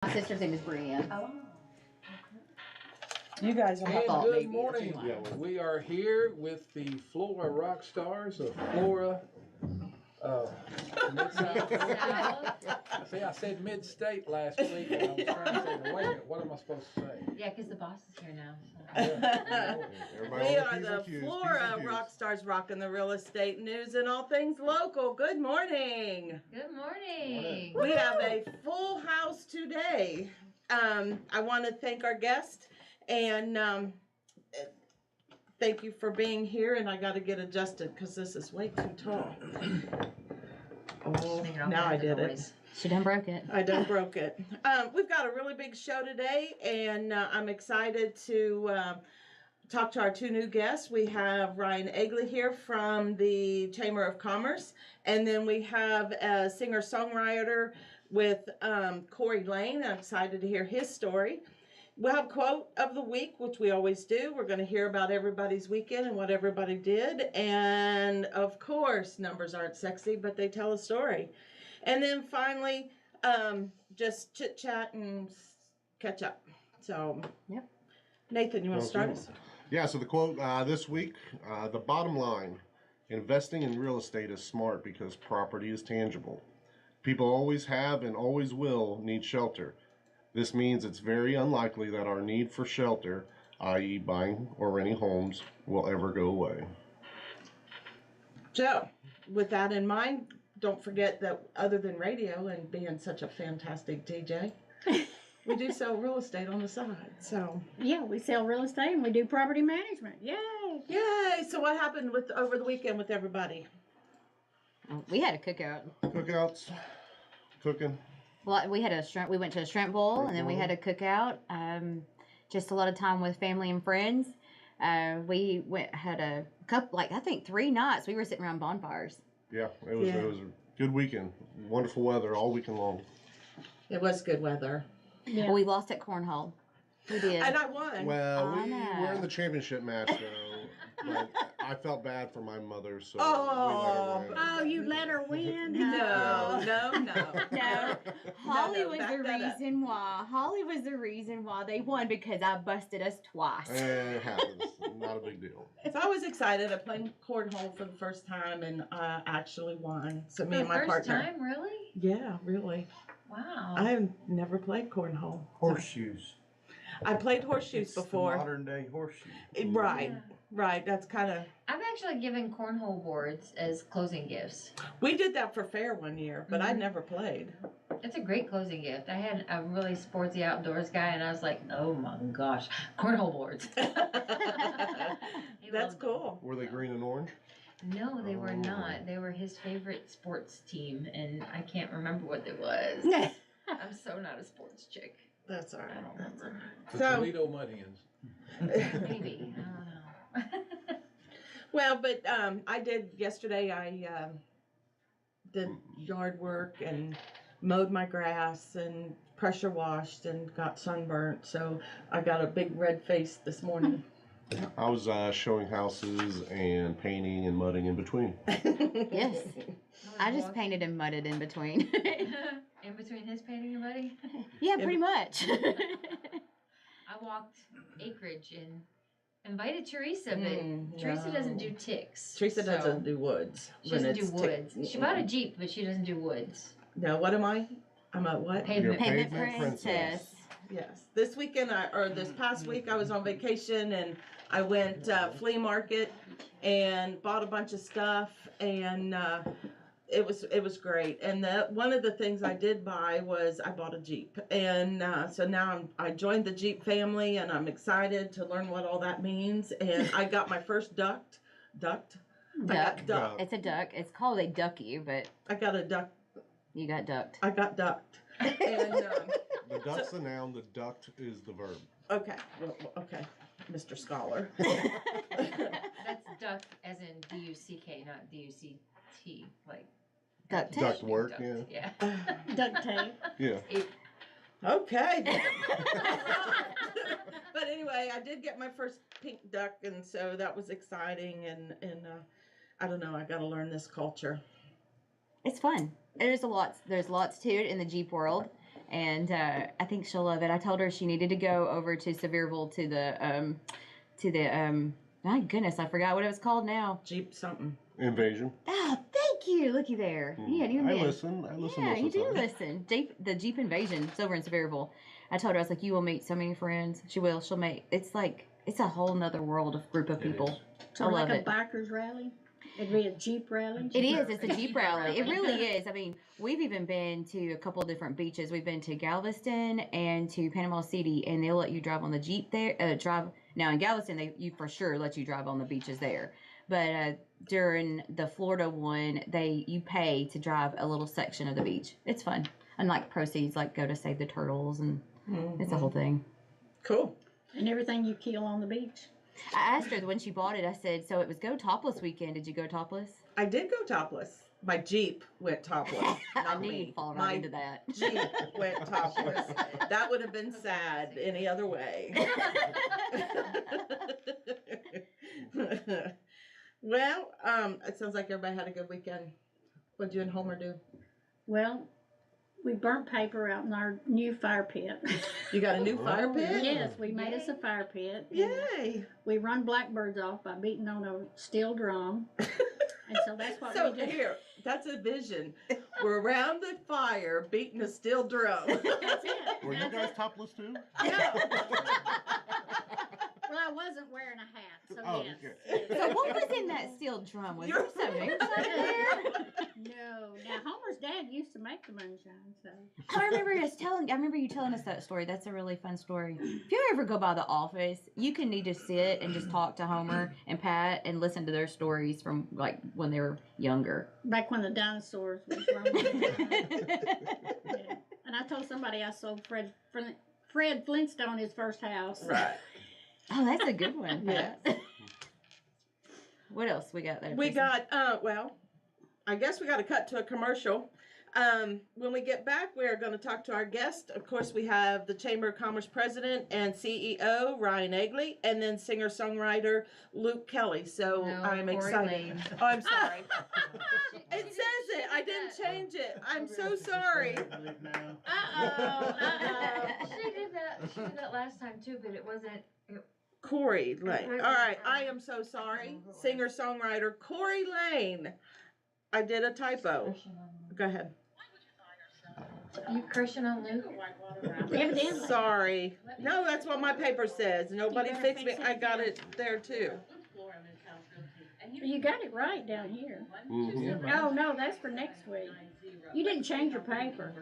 My sister's name is Brienne. Oh. You guys are Good morning. We are here with the Flora rock stars of Flora. Mid-South. See, I said mid-state last week, and I was trying to say, wait a minute, what am I supposed to say? Yeah, because the boss is here now. So. We are the Flora rock stars rocking the real estate news and all things local. Good morning. Good morning. We have a full house today. I want to thank our guest and thank you for being here. And I got to get adjusted because this is way too tall. Oh, now I did it. She done broke it. I done broke it. We've got a really big show today, and I'm excited to talk to our two new guests. We have Ryan Egley here from the Chamber of Commerce, and then we have a singer-songwriter with Corey Lane. I'm excited to hear his story. We'll have quote of the week, which we always do. We're going to hear about everybody's weekend and what everybody did. And, of course, numbers aren't sexy, but they tell a story. And then finally, just chit-chat and catch up. So, yep. Nathan, you want to start us? Yeah, so the quote this week, the bottom line, investing in real estate is smart because property is tangible. People always have and always will need shelter. This means it's very unlikely that our need for shelter, i.e. buying or renting homes, will ever go away. So, with that in mind, don't forget that other than radio and being such a fantastic DJ, we do sell real estate on the side. So yeah, we sell real estate and we do property management. Yay! Yay! So what happened with over the weekend with everybody? We had a cookout. Cookouts, cooking. Well, we went to a shrimp bowl, and then we had a cookout. Just a lot of time with family and friends. We had a couple, I think 3 nights. We were sitting around bonfires. Yeah, it was a good weekend. Wonderful weather all weekend long. It was good weather. Yeah. We lost at cornhole. We did. And I won. Well, we were in the championship match, though. But I felt bad for my mother, so we let her win. You let her win? No. No. Holly was back the that up. reason why. Holly was the reason why they won because I busted us twice. It happens. Not a big deal. So I was excited. I played cornhole for the first time and I actually won. So me For and my the first partner. time, really? Yeah, really. Wow. I have never played cornhole. Horseshoes. I played horseshoes before. Modern day horseshoe. Right. That's kind of. I've actually given cornhole boards as closing gifts. We did that for fair one year, but I never played. It's a great closing gift. I had a really sportsy outdoors guy, and I was like, oh my gosh, cornhole boards. That's cool. Were they green and orange? No, they were not. They were his favorite sports team, and I can't remember what it was. I'm so not a sports chick. That's all right. I don't remember. The Toledo Mud Hens. Maybe. I don't know. Well, but I did yesterday. I did yard work and mowed my grass and pressure washed and got sunburnt. So I got a big red face this morning. I was showing houses and painting and mudding in between. Yes. I just painted and mudded in between. In between his painting and buddy? Yeah, pretty much. I walked acreage and invited Teresa, but Teresa doesn't do ticks. Teresa doesn't do woods. She doesn't do woods. She bought a Jeep, but she doesn't do woods. No, what am I? I'm a what? Pavement Princess. Yes. This weekend, this past week, I was on vacation and I went flea market and bought a bunch of stuff and it was great. And one of the things I did buy was I bought a Jeep. And so now I joined the Jeep family and I'm excited to learn what all that means. And I got my first duck. Duck. It's a duck. It's called a ducky, but I got a duck. You got ducked. I got ducked. And The duck's the noun, the duct is the verb. okay. Well, okay, Mr. Scholar. That's duck as in D-U-C-K, not D-U-C-T. Like Duct tape. Duct work, duct, yeah. Duct tape. Yeah. Okay. But anyway, I did get my first pink duck, and so that was exciting. And I don't know, I got to learn this culture. It's fun. There's lots to it in the Jeep world. and I think she'll love it. I told her she needed to go over to Sevierville to the my goodness, I forgot what it was called now. Jeep something. Invasion. Oh, thank you. Looky there. Yeah, you I did. listen. I listen. Yeah, most you of the do time. listen. The Jeep Invasion. It's over in Sevierville. I told her, I was like, you will meet so many friends. She will. She'll make. It's like it's a whole nother world of group of people. So I love like it. a bikers rally? It'd be a Jeep rally? It is. It's a Jeep rally. It really is. I mean, we've even been to a couple of different beaches. We've been to Galveston and to Panama City, and they'll let you drive on the Jeep there. Now in Galveston, you for sure let you drive on the beaches there. But during the Florida one, you pay to drive a little section of the beach. It's fun, and like proceeds go to save the turtles, and it's a whole thing. Cool. And everything you kill on the beach? I asked her when she bought it. I said, "So it was go topless weekend. Did you go topless?" I did go topless. My Jeep went topless. I Not knew me. you'd fall right My into that. Jeep went topless. That would have been sad any other way. Well, it sounds like everybody had a good weekend. What'd you and Homer do? Well, we burnt paper out in our new fire pit. You got a new fire Oh, pit? Yes, we made us a fire pit. and Yay! We run blackbirds off by beating on a steel drum. And so that's what So we did. here, that's a vision. We're around the fire beating a steel drum. That's it. Were you That's guys it. topless too? Well, I wasn't wearing a hat, so Oh, yes. okay. So what was in that steel drum? Was there some moonshine in there? No. Now, Homer's dad used to make the moonshine, so. I remember you telling us that story. That's a really fun story. If you ever go by the office, you can need to sit and just talk to Homer and Pat and listen to their stories from when they were younger. Back when the dinosaurs was roaming. Yeah. And I told somebody I sold Fred Flintstone his first house. Right. Oh, that's a good one. Yes. What else we got there? We Kristen? got, well, I guess we got to cut to a commercial. When we get back, we are going to talk to our guest. Of course, we have the Chamber of Commerce President and CEO, Ryan Egley, and then singer-songwriter Luke Kelly. So No, I'm Corey excited. Lane. Oh, I'm sorry. It says it. I didn't change it. I'm so sorry. Uh-oh. She did that last time too, but it wasn't. Corey Lane. All right. I am so sorry. Singer-songwriter Corey Lane. I did a typo. Go ahead. You crushing on Luke? Evidently. Sorry. No, that's what my paper says. Nobody You better fixed me. fix it I got again. it there too. You got it right down here. Mm-hmm. Oh, no, that's for next week. You didn't change your paper.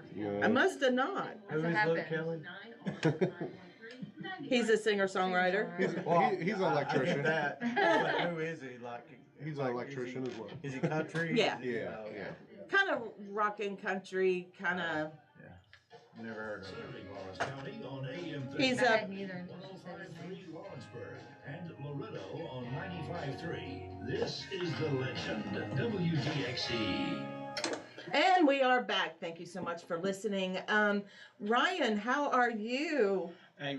I must have not. Who is Luke Kelly? He's a singer-songwriter. He's an I electrician. get that. But who is he? He's an electrician as well. Is he country? Yeah. Yeah, Oh, yeah. Kind of rockin' country, kind of. Never heard of him. He's I a. hadn't either until she said his name. Lawrenceburg and Loretto on 95.3. This is The Legend, WDXE. And we are back. Thank you so much for listening. Ryan, how are you? Hey,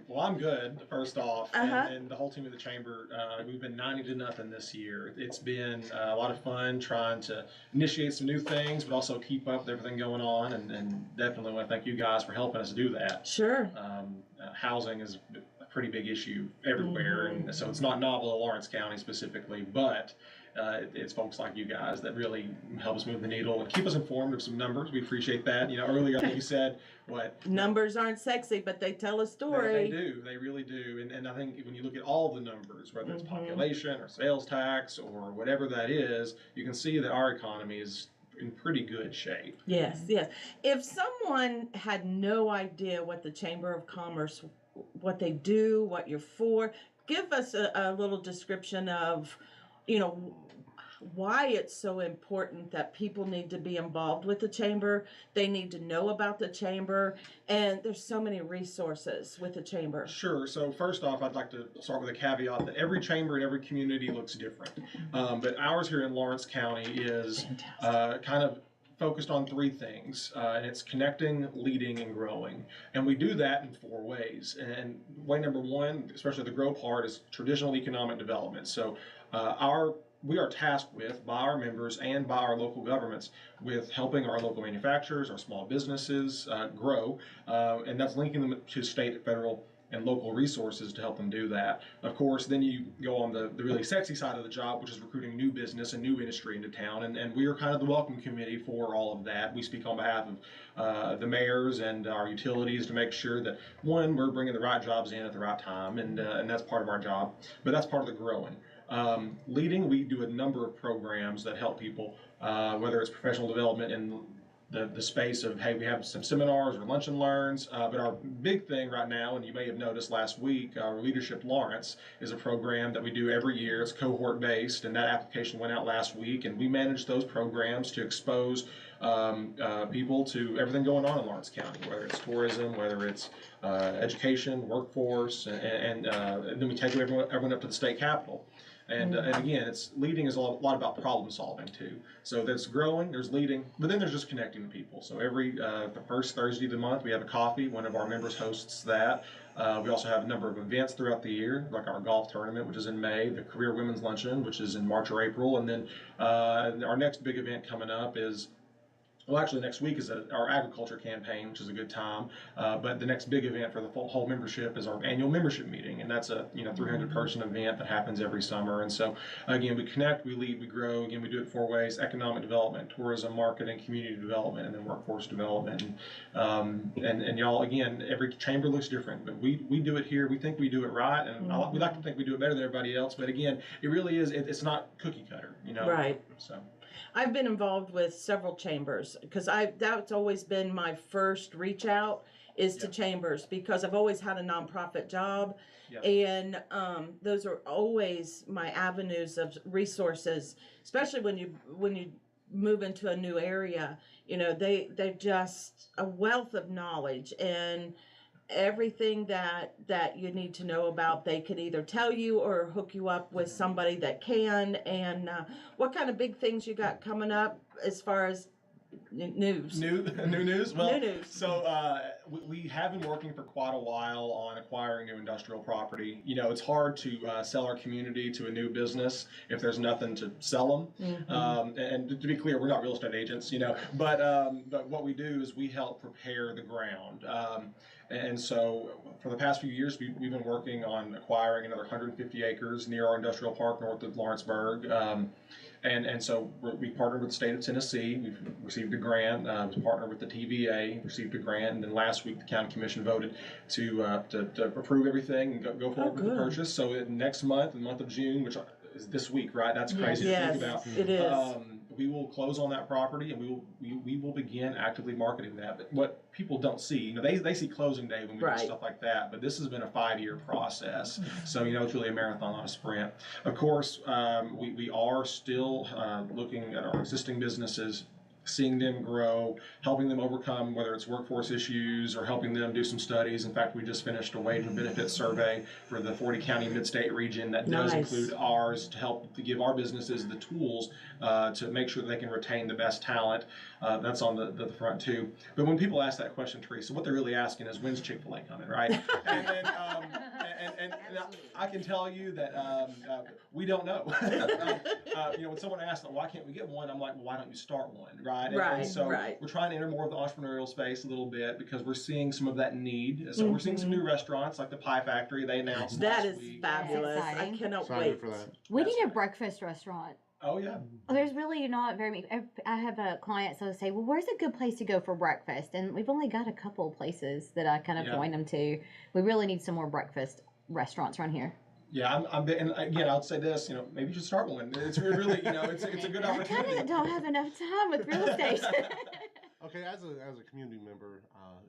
well, I'm good, first off, Uh-huh. and the whole team of the Chamber, we've been 90-0 this year. It's been a lot of fun trying to initiate some new things, but also keep up with everything going on, and definitely want to thank you guys for helping us do that. Sure. Housing is a pretty big issue everywhere, and so it's not novel to Lawrence County specifically, but it's folks like you guys that really help us move the needle and keep us informed of some numbers. We appreciate that. Earlier I think you said Numbers aren't sexy, but they tell a They story. do. They really do. And I think when you look at all the numbers, whether it's population or sales tax or whatever that is, you can see that our economy is in pretty good shape. Yes, yes. If someone had no idea what the Chamber of Commerce, what they do, what you're for, give us a little description of, why it's so important that people need to be involved with the chamber. They need to know about the chamber, and there's so many resources with the chamber. Sure. So first off, I'd like to start with a caveat that every chamber in every community looks different. But ours here in Lawrence County is kind of focused on three things, and it's connecting, leading, and growing. And we do that in four ways. And way number one, especially the grow part, is traditional economic development. So our we are tasked with, by our members and by our local governments, with helping our local manufacturers, our small businesses grow, and that's linking them to state, federal, and local resources to help them do that. Of course, then you go on the really sexy side of the job, which is recruiting new business and new industry into town, and we are kind of the welcome committee for all of that. We speak on behalf of the mayors and our utilities to make sure that, one, we're bringing the right jobs in at the right time, and that's part of our job, but that's part of the growing. Leading, we do a number of programs that help people, whether it's professional development in the space of, hey, we have some seminars or lunch and learns, but our big thing right now, and you may have noticed last week, our Leadership Lawrence is a program that we do every year. It's cohort based, and that application went out last week, and we manage those programs to expose people to everything going on in Lawrence County, whether it's tourism, whether it's education, workforce, and then we take everyone up to the state capitol. And again, leading is a lot about problem solving too. So there's growing, there's leading, but then there's just connecting with people. So every the first Thursday of the month, we have a coffee. One of our members hosts that. We also have a number of events throughout the year, like our golf tournament, which is in May, the Career Women's Luncheon, which is in March or April, and then our next big event coming up is, well, actually, next week is our agriculture campaign, which is a good time. But the next big event for the whole membership is our annual membership meeting, and that's a 300-person event that happens every summer. And so, again, we connect, we lead, we grow. Again, we do it 4 ways: economic development, tourism, marketing, community development, and then workforce development. And y'all, again, every chamber looks different, but we do it here. We think we do it right, and we like to think we do it better than everybody else. But again, it really is. It's not cookie cutter, Right. So. I've been involved with several chambers because that's always been my first reach out is to chambers, because I've always had a nonprofit job, and those are always my avenues of resources, especially when you move into a new area. They're just a wealth of knowledge, and everything that you need to know about, they can either tell you or hook you up with somebody that can. And what kind of big things you got coming up as far as news? New news? Well, new news. So we have been working for quite a while on acquiring new industrial property. It's hard to sell our community to a new business if there's nothing to sell them. And to be clear, we're not real estate agents, but what we do is we help prepare the ground. And so for the past few years, we've been working on acquiring another 150 acres near our industrial park north of Lawrenceburg. And so we partnered with the state of Tennessee. We've received a grant. We partnered with the TVA, received a grant, and then last week the county commission voted to approve everything and go forward with the purchase. So next month, the month of June, which is this week, right? That's crazy to think about. It is. We will close on that property, and we will begin actively marketing that. But what people don't see, they see closing day when we do stuff like that, but this has been a 5-year process. So it's really a marathon, not a sprint. Of course, we are still looking at our existing businesses, seeing them grow, helping them overcome whether it's workforce issues or helping them do some studies. In fact, we just finished a wage and benefit survey for the 40 county mid-state region that does include ours to help to give our businesses the tools to make sure they can retain the best talent. That's on the front too. But when people ask that question, Teresa, what they're really asking is, when's Chick-fil-A coming, right? And then, and I can tell you that we don't know. When someone asks, why can't we get one? I'm like, well, why don't you start one, right? And so we're trying to enter more of the entrepreneurial space a little bit because we're seeing some of that need. So we're seeing some new restaurants like the Pie Factory. They announced that last is week. fabulous. I cannot wait for that. We need a breakfast restaurant. Oh, yeah. There's really not very many. I have a client, so they say, well, where's a good place to go for breakfast? And we've only got a couple places that I kind of point them to. We really need some more breakfast restaurants around here. Yeah, and again, I'll say this, maybe you should start one. It's really, it's a good opportunity. I kind of don't have enough time with real estate. Okay, as a community member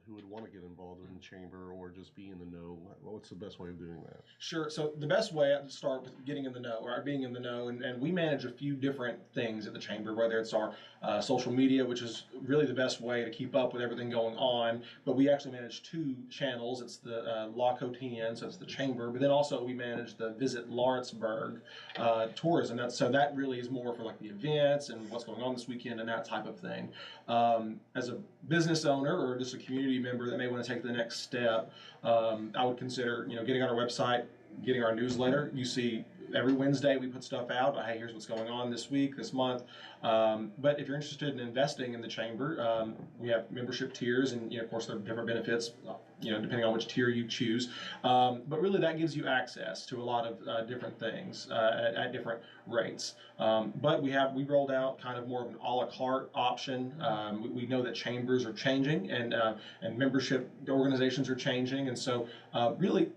who would want to get involved in the chamber or just be in the know, what's the best way of doing that? Sure. So the best way to start with getting in the know, or being in the know, and we manage a few different things at the chamber, whether it's our social media, which is really the best way to keep up with everything going on. But we actually manage 2 channels. It's the La Cotienne, so it's the chamber, but then also we manage the Visit Lawrenceburg tourism. So that really is more for like the events and what's going on this weekend and that type of thing. As a business owner or just a community member that may want to take the next step, I would consider, getting on our website, getting our newsletter, you see every Wednesday we put stuff out. Hey, here's what's going on this week, this month. But if you're interested in investing in the chamber, we have membership tiers, and of course there are different benefits, depending on which tier you choose. But really, that gives you access to a lot of different things at different rates. But we rolled out kind of more of an a la carte option. We know that chambers are changing, and membership organizations are changing, and so really,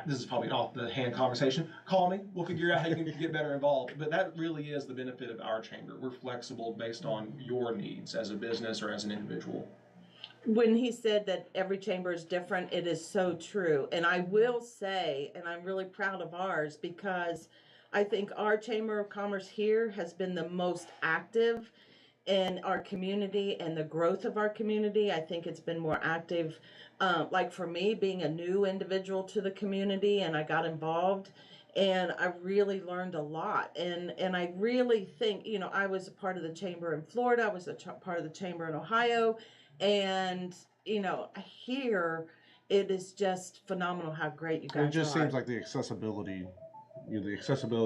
this is probably off the hand conversation. Call me. We'll figure out how you can get better involved. But that really is the benefit of our chamber. We're flexible based on your needs as a business or as an individual. When he said that every chamber is different, it is so true. And I will say, and I'm really proud of ours, because I think our Chamber of Commerce here has been the most active in our community and the growth of our community. I think it's been more active. Like for me, being a new individual to the community, and I got involved, and I really learned a lot. And I really think, I was a part of the chamber in Florida. I was a part of the chamber in Ohio. And, here it is just phenomenal how great you guys are. It just seems like the accessibility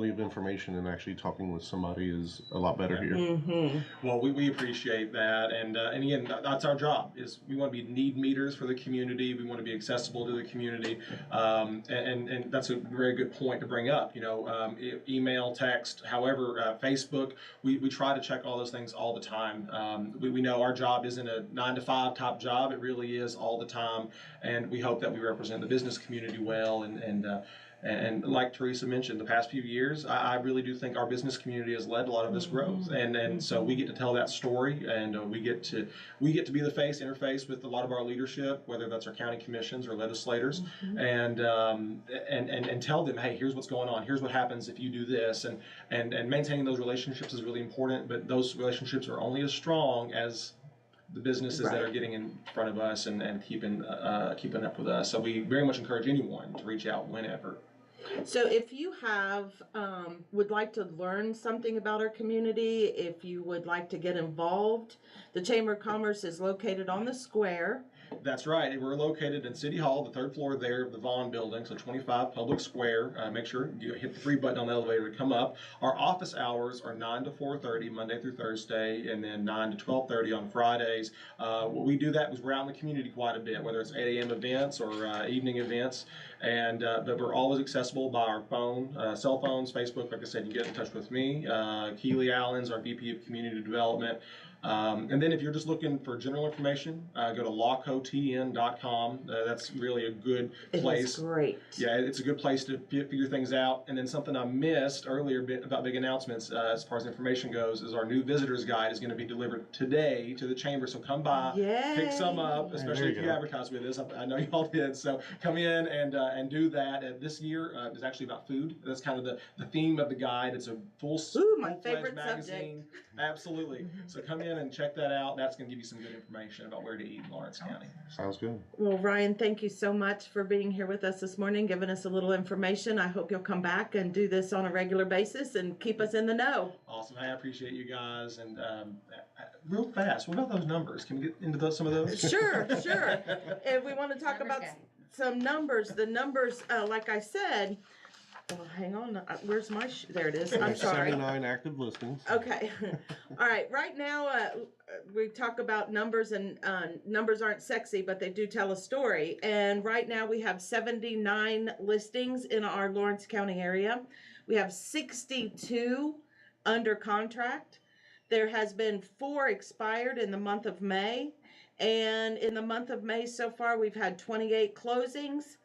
of information and actually talking with somebody is a lot better here. Mm-hmm. Well, we appreciate that, and again, that's our job. Is we want to be need meters for the community. We want to be accessible to the community, and that's a very good point to bring up. Email, text, however, Facebook. We try to check all those things all the time. We know our job isn't a 9-to-5 top job. It really is all the time, and we hope that we represent the business community well, and like Teresa mentioned, the past few years, I really do think our business community has led a lot of this growth, and so we get to tell that story, and we get to be the interface with a lot of our leadership, whether that's our county commissions or legislators, and tell them, hey, here's what's going on, here's what happens if you do this, and maintaining those relationships is really important, but those relationships are only as strong as the businesses that are getting in front of us and keeping up with us. So we very much encourage anyone to reach out whenever. So if you would like to learn something about our community, if you would like to get involved, the Chamber of Commerce is located on the square. That's right. We're located in City Hall, the third floor there of the Vaughn building, so 25 Public Square. Make sure you hit the 3 button on the elevator to come up. Our office hours are 9 to 4:30 Monday through Thursday, and then 9 to 12:30 on Fridays. What we do that because we're out in the community quite a bit, whether it's 8 a.m. events or evening events, and but we're always accessible by our phone, cell phones, Facebook. Like I said, you can get in touch with me. Keely Allen's our VP of Community Development. And then if you're just looking for general information, go to lawcotn.com. That's really a good place. It's great. Yeah, it's a good place to figure things out. And then something I missed earlier about big announcements as far as information goes is our new visitor's guide is going to be delivered today to the chamber. So come by, pick some up, especially if you advertise with us. I know you all did. So come in and do that. This year is actually about food. That's kind of the theme of the guide. It's a my favorite magazine. subject. Absolutely. So come in and check that out. That's going to give you some good information about where to eat in Lawrence County. Sounds good. Well, Ryan, thank you so much for being here with us this morning, giving us a little information. I hope you'll come back and do this on a regular basis and keep us in the know. Awesome. I appreciate you guys. And real fast, what about those numbers? Can we get into some of those? Sure. If we want to talk about some numbers, the numbers, like I said, well, hang on. Where's my there it is. I'm sorry. 79 active listings. Okay. All right. Right now, we talk about numbers, and numbers aren't sexy, but they do tell a story. And right now, we have 79 listings in our Lawrence County area. We have 62 under contract. There has been 4 expired in the month of May. And in the month of May so far, we've had 28 closings.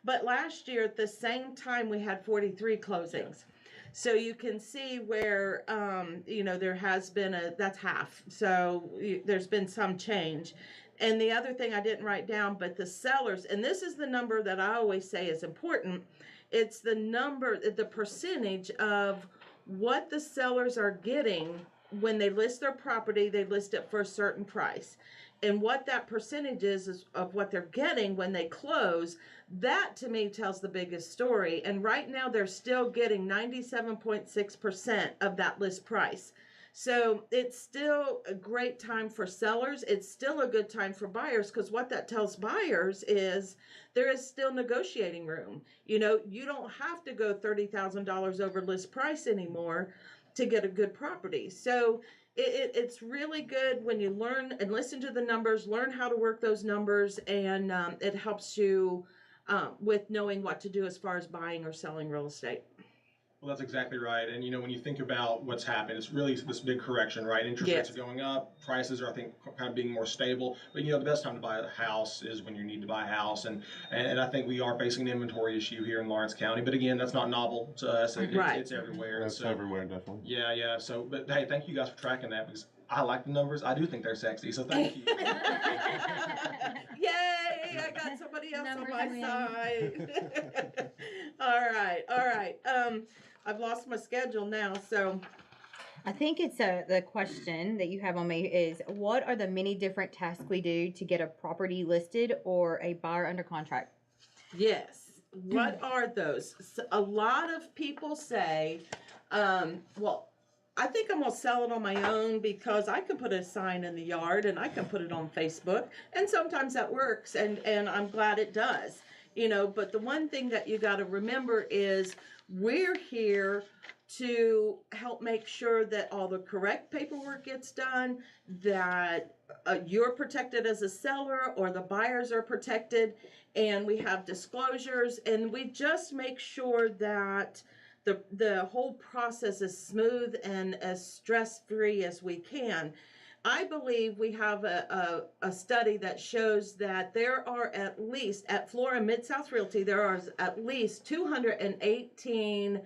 But last year at the same time, we had 43 closings. So you can see where, there has been that's half. So there's been some change. And the other thing I didn't write down, but the sellers, and this is the number that I always say is important. It's the number, the percentage of what the sellers are getting when they list their property, they list it for a certain price. And what that percentage is of what they're getting when they close, that to me tells the biggest story. And right now they're still getting 97.6% of that list price. So it's still a great time for sellers. It's still a good time for buyers, because what that tells buyers is there is still negotiating room. You know, you don't have to go $30,000 over list price anymore to get a good property. So it's really good when you learn and listen to the numbers, learn how to work those numbers, and it helps you with knowing what to do as far as buying or selling real estate. Well, that's exactly right. And, you know, when you think about what's happened, it's really this big correction, right? Interest rates are going up. Prices are, I think, kind of being more stable. But, you know, the best time to buy a house is when you need to buy a house. And I think we are facing an inventory issue here in Lawrence County. But, again, that's not novel to us. It's everywhere. It's everywhere, definitely. Yeah, yeah. So, but, hey, thank you guys for tracking that, because I like the numbers. I do think they're sexy. So thank you. Yay! I got somebody else Numbers on my win. side. All right. I've lost my schedule now, so I think it's the question that you have on me is, what are the many different tasks we do to get a property listed or a buyer under contract? yes. What are those? A lot of people say, well, I think I'm gonna sell it on my own because I can put a sign in the yard and I can put it on Facebook, and sometimes that works, and I'm glad it does. You know, but the one thing that you got to remember is we're here to help make sure that all the correct paperwork gets done, that you're protected as a seller or the buyers are protected, and we have disclosures, and we just make sure that the whole process is smooth and as stress-free as we can. I believe we have a study that shows that there are at least, at Flora Mid-South Realty, there are at least 218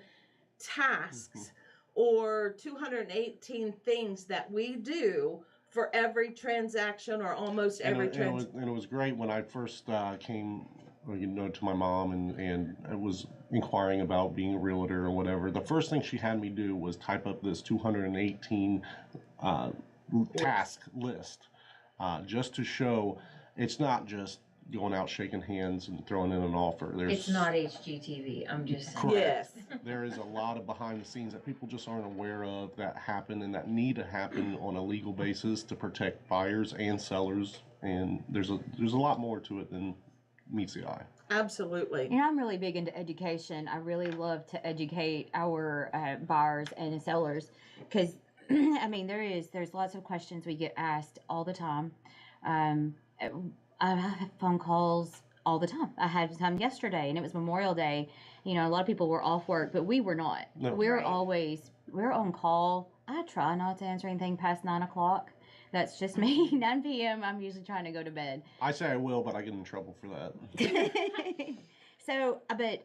tasks or 218 things that we do for every transaction, or almost every transaction. And it was great when I first came, you know, to my mom and I was inquiring about being a realtor or whatever. The first thing she had me do was type up this 218 task list, just to show it's not just going out shaking hands and throwing in an offer. It's not HGTV. I'm just saying. Correct. Yes. There is a lot of behind the scenes that people just aren't aware of that happen and that need to happen on a legal basis to protect buyers and sellers. And there's a lot more to it than meets the eye. Absolutely. You know, I'm really big into education. I really love to educate our buyers and sellers, because I mean, there's lots of questions we get asked all the time. I have phone calls all the time. I had some yesterday, and it was Memorial Day. You know, a lot of people were off work, but we were not. No. We're Right. we're on call. I try not to answer anything past 9 o'clock. That's just me. 9 p.m. I'm usually trying to go to bed. I say I will, but I get in trouble for that. So, but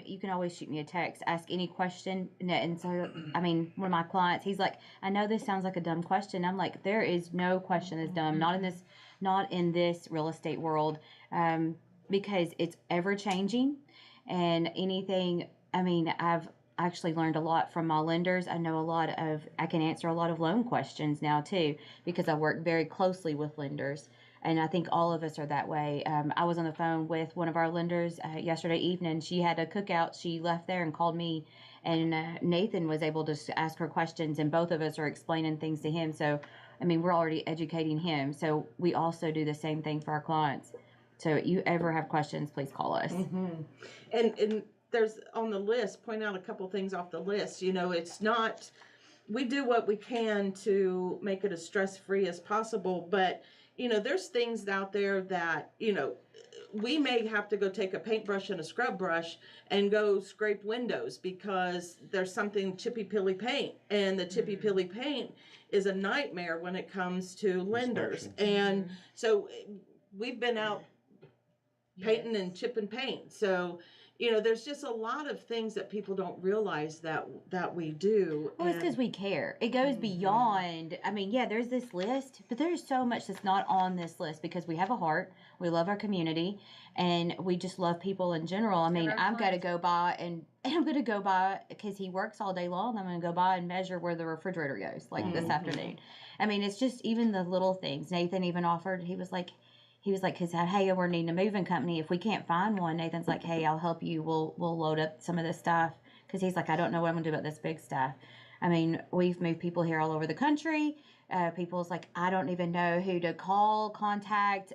you can always shoot me a text, ask any question. And so, I mean, one of my clients, he's like, I know this sounds like a dumb question. I'm like, there is no question that's dumb. Not in this real estate world, because it's ever changing, and anything, I mean, I've actually learned a lot from my lenders. I can answer a lot of loan questions now too, because I work very closely with lenders. And I think all of us are that way. I was on the phone with one of our lenders yesterday evening. She had a cookout. She left there and called me, and Nathan was able to ask her questions, and both of us are explaining things to him. So, I mean, we're already educating him. So we also do the same thing for our clients. So if you ever have questions, please call us. Mm-hmm. And there's on the list, point out a couple things off the list. You know, it's not, we do what we can to make it as stress-free as possible, but you know, there's things out there that, you know, we may have to go take a paintbrush and a scrub brush and go scrape windows because there's something chippy-pilly paint. And the chippy-pilly paint is a nightmare when it comes to lenders. And so we've been out painting and chipping paint. So, you know, there's just a lot of things that people don't realize that we do. Well, it's because we care. It goes beyond. I mean, yeah, there's this list, but there's so much that's not on this list because we have a heart. We love our community, and we just love people in general. I mean, I'm going to go by and I'm going to go by because he works all day long. I'm going to go by and measure where the refrigerator goes, like this afternoon. I mean, it's just even the little things. Nathan even offered. He was like, because hey, we're needing a moving company. If we can't find one, Nathan's like, hey, I'll help you. We'll load up some of this stuff. Because he's like, I don't know what I'm gonna do about this big stuff. I mean, we've moved people here all over the country. People's like, I don't even know who to call, contact.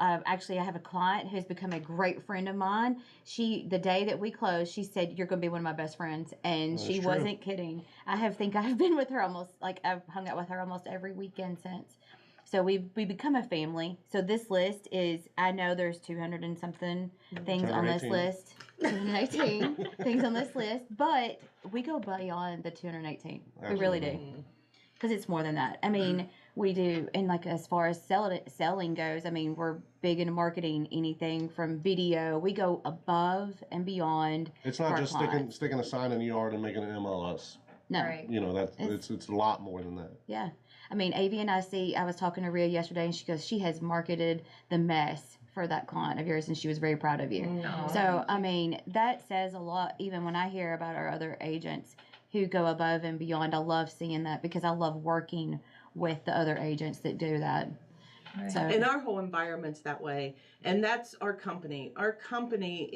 Actually, I have a client who's become a great friend of mine. The day that we closed, she said, "You're going to be one of my best friends," and That's she true. wasn't kidding. I've been with her I've hung out with her almost every weekend since. So we become a family. So this list is, I know there's 200 and something things on this 218. list, 218 things on this list, but we go beyond the 218. We really do, because it's more than that. I mean, we do, and like as far as selling goes, I mean, we're big into marketing. Anything from video, we go above and beyond. It's for not our just clients. sticking a sign in the yard and making an MLS. No. Right. You know, it's a lot more than that. Yeah. I mean, Avi and I was talking to Rhea yesterday, and she goes, she has marketed the mess for that client of yours, and she was very proud of you. No. So, I mean, that says a lot, even when I hear about our other agents who go above and beyond. I love seeing that because I love working with the other agents that do that. Right. So, And our whole environment's that way. And that's our company. Our company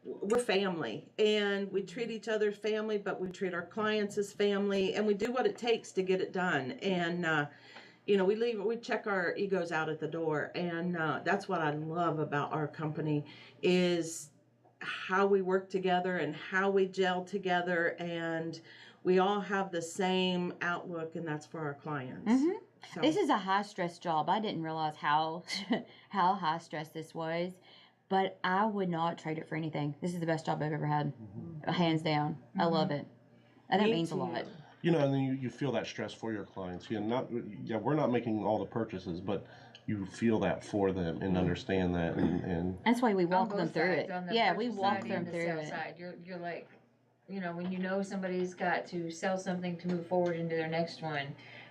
we're family, and we treat each other as family, but we treat our clients as family, and we do what it takes to get it done. And, we check our egos out at the door. And that's what I love about our company is how we work together and how we gel together. And we all have the same outlook, and that's for our clients. Mhm. So. This is a high stress job. I didn't realize how high stress this was, but I would not trade it for anything. This is the best job I've ever had, hands down. I love it, and that Me means too. a lot. You know, and then you feel that stress for your clients. We're not making all the purchases, but you feel that for them and understand that, and That's why we On walk them both through sides, it. on the Yeah, we purchase walk side them and the through sales it. side. You're like, when you know somebody's got to sell something to move forward into their next one,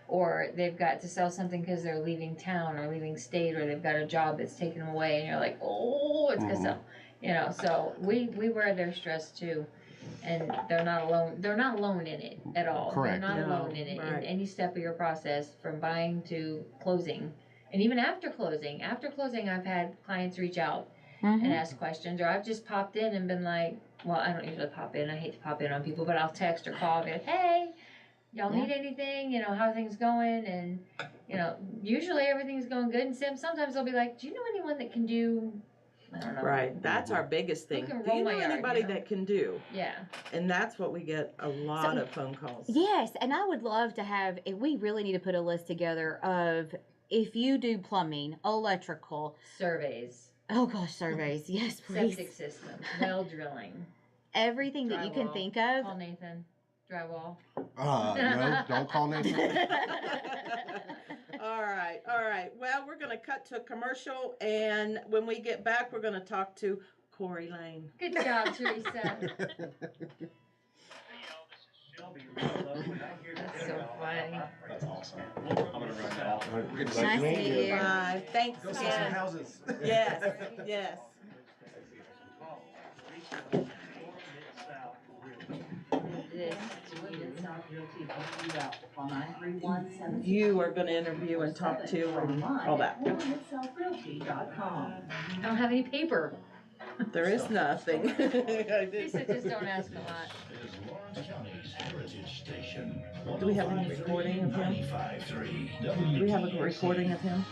or they've got to sell something because they're leaving town or leaving state, or they've got a job that's taken them away, and you're like, oh, it's gonna sell. So we wear their stress too. And they're not alone. They're not alone in it at all. Correct. They're not No, alone in it right. in any step of your process, from buying to closing, and even after closing. After closing, I've had clients reach out and ask questions, or I've just popped in and been like, well, I don't usually pop in. I hate to pop in on people, but I'll text or call and be like, hey, y'all need anything? How are things going? And usually everything's going good. And sometimes they'll be like, do you know anyone that can do? I don't know. Right, that's our biggest thing. can Do roll you know my yard, anybody that can do? Yeah. And that's what we get a lot of phone calls. Yes, and I would love to have. We really need to put a list together of if you do plumbing, electrical, Surveys. oh gosh, surveys. Yes, please. Septic systems. Well drilling. Everything that you can Drywall. think of. Call Nathan. Drywall. no, don't call Nathan. All right. Well, we're going to cut to a commercial, and when we get back, we're going to talk to Corey Lane. Good job, Teresa. That's so funny. That's awesome. I'm gonna run now. Nice to meet you. Bye. Thanks Go sell some again. houses. Yes. You are going to interview and talk to and all that. I don't have any paper. There is nothing. Teresa, just don't ask a lot. Is Lawrence County's Heritage Station. Do we have any recording of him? 95.3 Do we have a recording of him?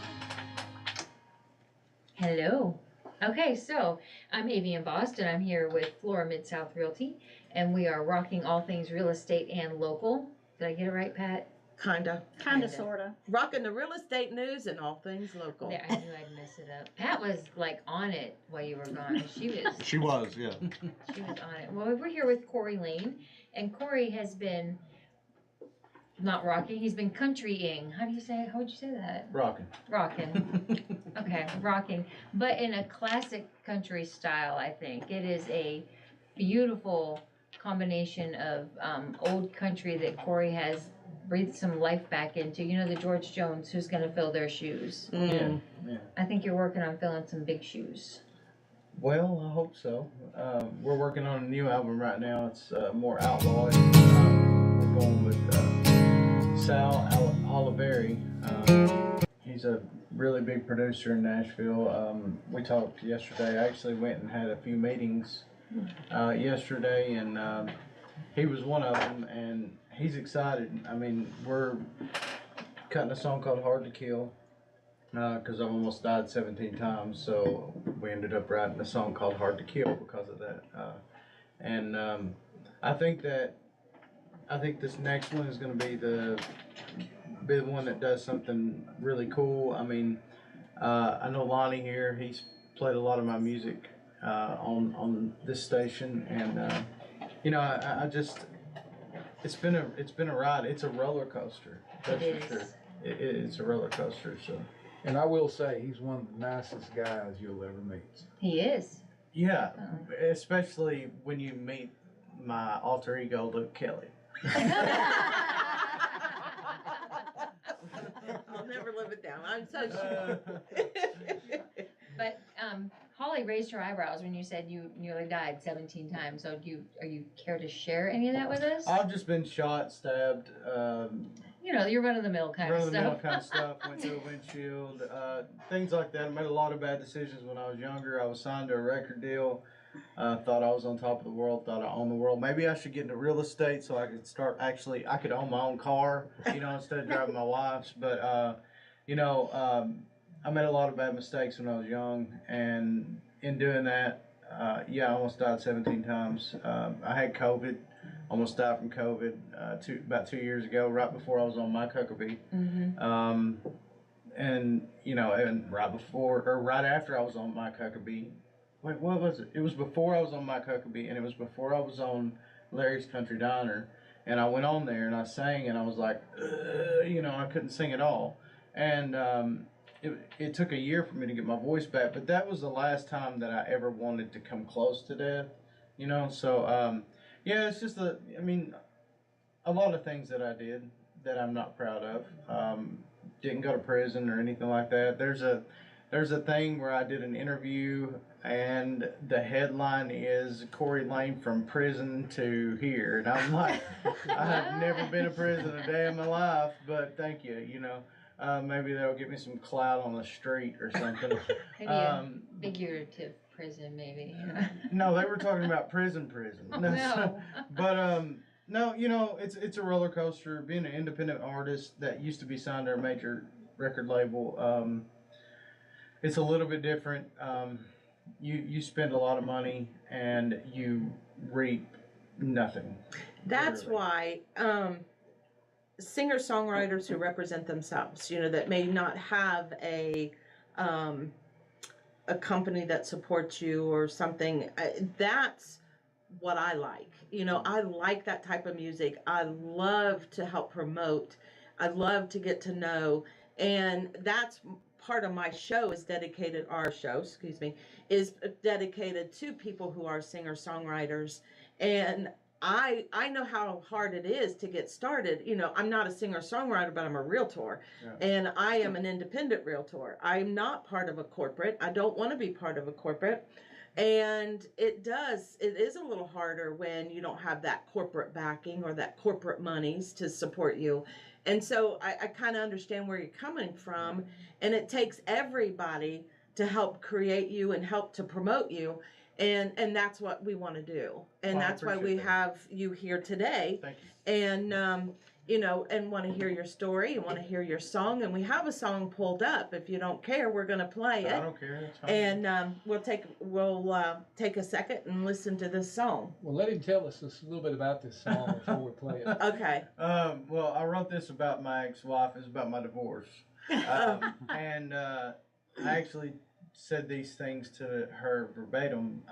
Hello. Okay, so I'm Avi in Boston. I'm here with Flora Mid-South Realty, and we are rocking all things real estate and local. Did I get it right, Pat? Kinda. Kinda, sorta. Rocking the real estate news and all things local. There, I knew I'd mess it up. Pat was like on it while you were gone. She was She was, yeah. She was on it. Well, we're here with Corey Lane, and Corey has been not rocking. He's been countrying. How would you say that? Rocking. Rocking. Okay, rocking. But in a classic country style, I think. It is a beautiful combination of old country that Corey has breathed some life back into. The George Jones, who's going to fill their shoes. Mm. Yeah. I think you're working on filling some big shoes. Well, I hope so. We're working on a new album right now. It's more outlaw. We're going with Sal Oliveri. He's a really big producer in Nashville. We talked yesterday. I actually went and had a few meetings yesterday, and he was one of them, and he's excited. I mean, we're cutting a song called "Hard to Kill" because I've almost died 17 times, so we ended up writing a song called "Hard to Kill" because of that. And I think this next one is going to be the one that does something really cool. I mean, I know Lonnie here. He's played a lot of my music on this station, and you know, I just it's been a ride. It's a roller coaster. That's It for sure. is. It's a roller coaster. So And I will say, he's one of the nicest guys you'll ever meet. He is. yeah, especially when you meet my alter ego, Luke Kelly. I'll never live it down. I'm so sure. But Holly raised her eyebrows when you said you nearly died 17 times. So are you care to share any of that with us? I've just been shot, stabbed, You know, your run-of-the-mill kind of run-of-the-mill stuff. kind of stuff, went through a windshield, things like that. I made a lot of bad decisions when I was younger. I was signed to a record deal, thought I was on top of the world, thought I owned the world. Maybe I should get into real estate so I could own my own car, you know, instead of driving my wife's. But, you know, I made a lot of bad mistakes when I was young, and in doing that, I almost died 17 times. I had COVID. Almost died from COVID about 2 years ago, right before I was on Mike Huckabee. Mm-hmm. And you know, and right after I was on Mike Huckabee. Wait, what was it? It was before I was on Mike Huckabee, and it was before I was on Larry's Country Diner. And I went on there and I sang, and I was like, you know, I couldn't sing at all. And it took a year for me to get my voice back, but that was the last time that I ever wanted to come close to death. You know, so. Yeah, it's just a lot of things that I did that I'm not proud of. Didn't go to prison or anything like that. There's a thing where I did an interview, and the headline is Corey Lane from prison to here, and I'm like, I have never been to prison a day in my life, but thank you. You know, maybe that'll get me some clout on the street or something. Maybe a figurative prison, maybe. No, they were talking about prison. No. But no, you know, it's a roller coaster. Being an independent artist that used to be signed to a major record label, it's a little bit different. You spend a lot of money and you reap nothing. That's literally. why singer-songwriters who represent themselves, you know, that may not have a company that supports you or something, that's what I like. You know, I like that type of music. I love to help promote. I love to get to know. And that's part of my show is dedicated, is dedicated to people who are singer-songwriters. And I know how hard it is to get started. You know, I'm not a singer-songwriter, but I'm a realtor. Yeah. And I am an independent realtor. I'm not part of a corporate. I don't want to be part of a corporate. And it is a little harder when you don't have that corporate backing or that corporate monies to support you. And so I kind of understand where you're coming from. And it takes everybody to help create you and help to promote you. And that's what we want to do. And that's why we have you here today. Thank you. And, you know, and want to hear your story and want to hear your song. And we have a song pulled up. If you don't care, we're going to play it. I don't care. It's fine. And we'll take a second and listen to this song. Well, let him tell us a little bit about this song before we play it. Okay. Well, I wrote this about my ex-wife. It's about my divorce. And I actually said these things to her verbatim.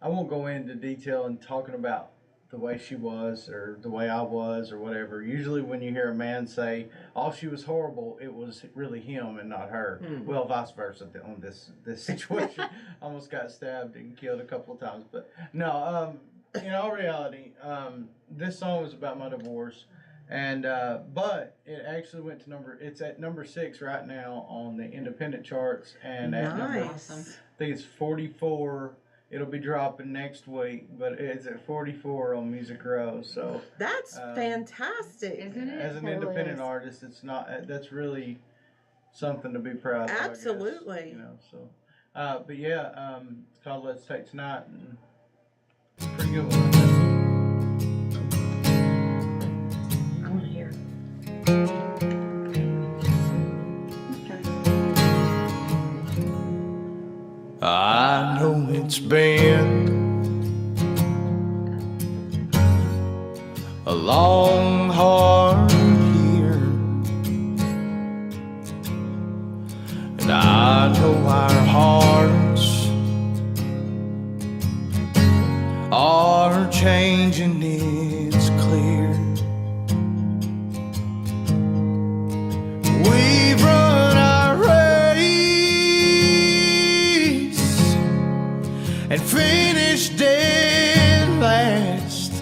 I won't go into detail in talking about the way she was or the way I was or whatever. Usually when you hear a man say, oh, she was horrible, it was really him and not her. Well, vice versa on this situation. Almost got stabbed and killed a couple of times. But no, in all reality, this song was about my divorce. And but it actually went to it's at number 6 right now on the independent charts, and at number, I think it's 44. It'll be dropping next week, but it's at 44 on Music Row. So that's fantastic, isn't it? As an independent artist, it's not. That's really something to be proud of. Absolutely. I guess, you know. So, but yeah, it's called "Let's Take Tonight," and it's a pretty good one. I know it's been a long, hard year, and I know our hearts are changing, it's clear. We've run our race and finished dead last.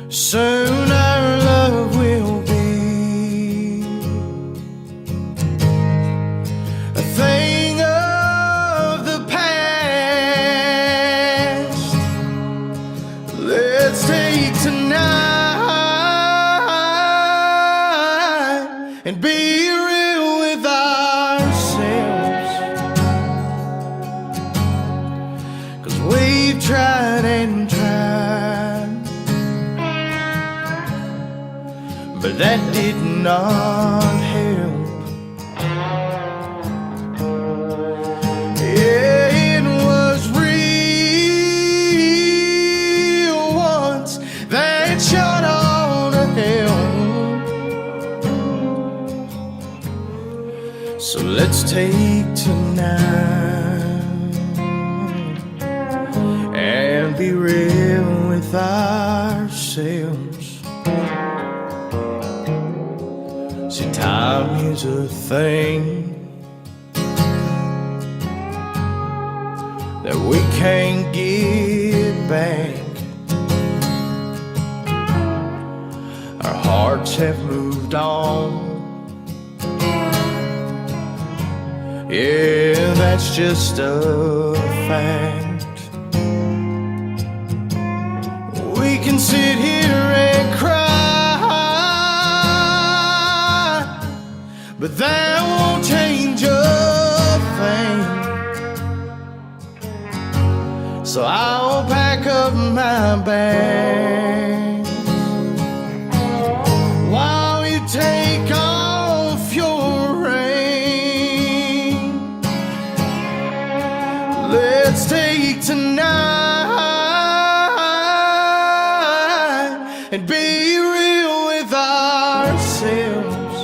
Soon our love will be a thing of the past. Let's take tonight and be real with ourselves, 'cause we've tried and tried, but that did not help. Yeah, it was real once that shot on to hell. So let's take tonight and be real with ourselves. See, time is a thing that we can't get back. Our hearts have moved on. Yeah, that's just a fact. We can sit here and cry, but that won't change a thing. So I'll pack up my bags while you take off your rain. Let's take tonight and be real with ourselves,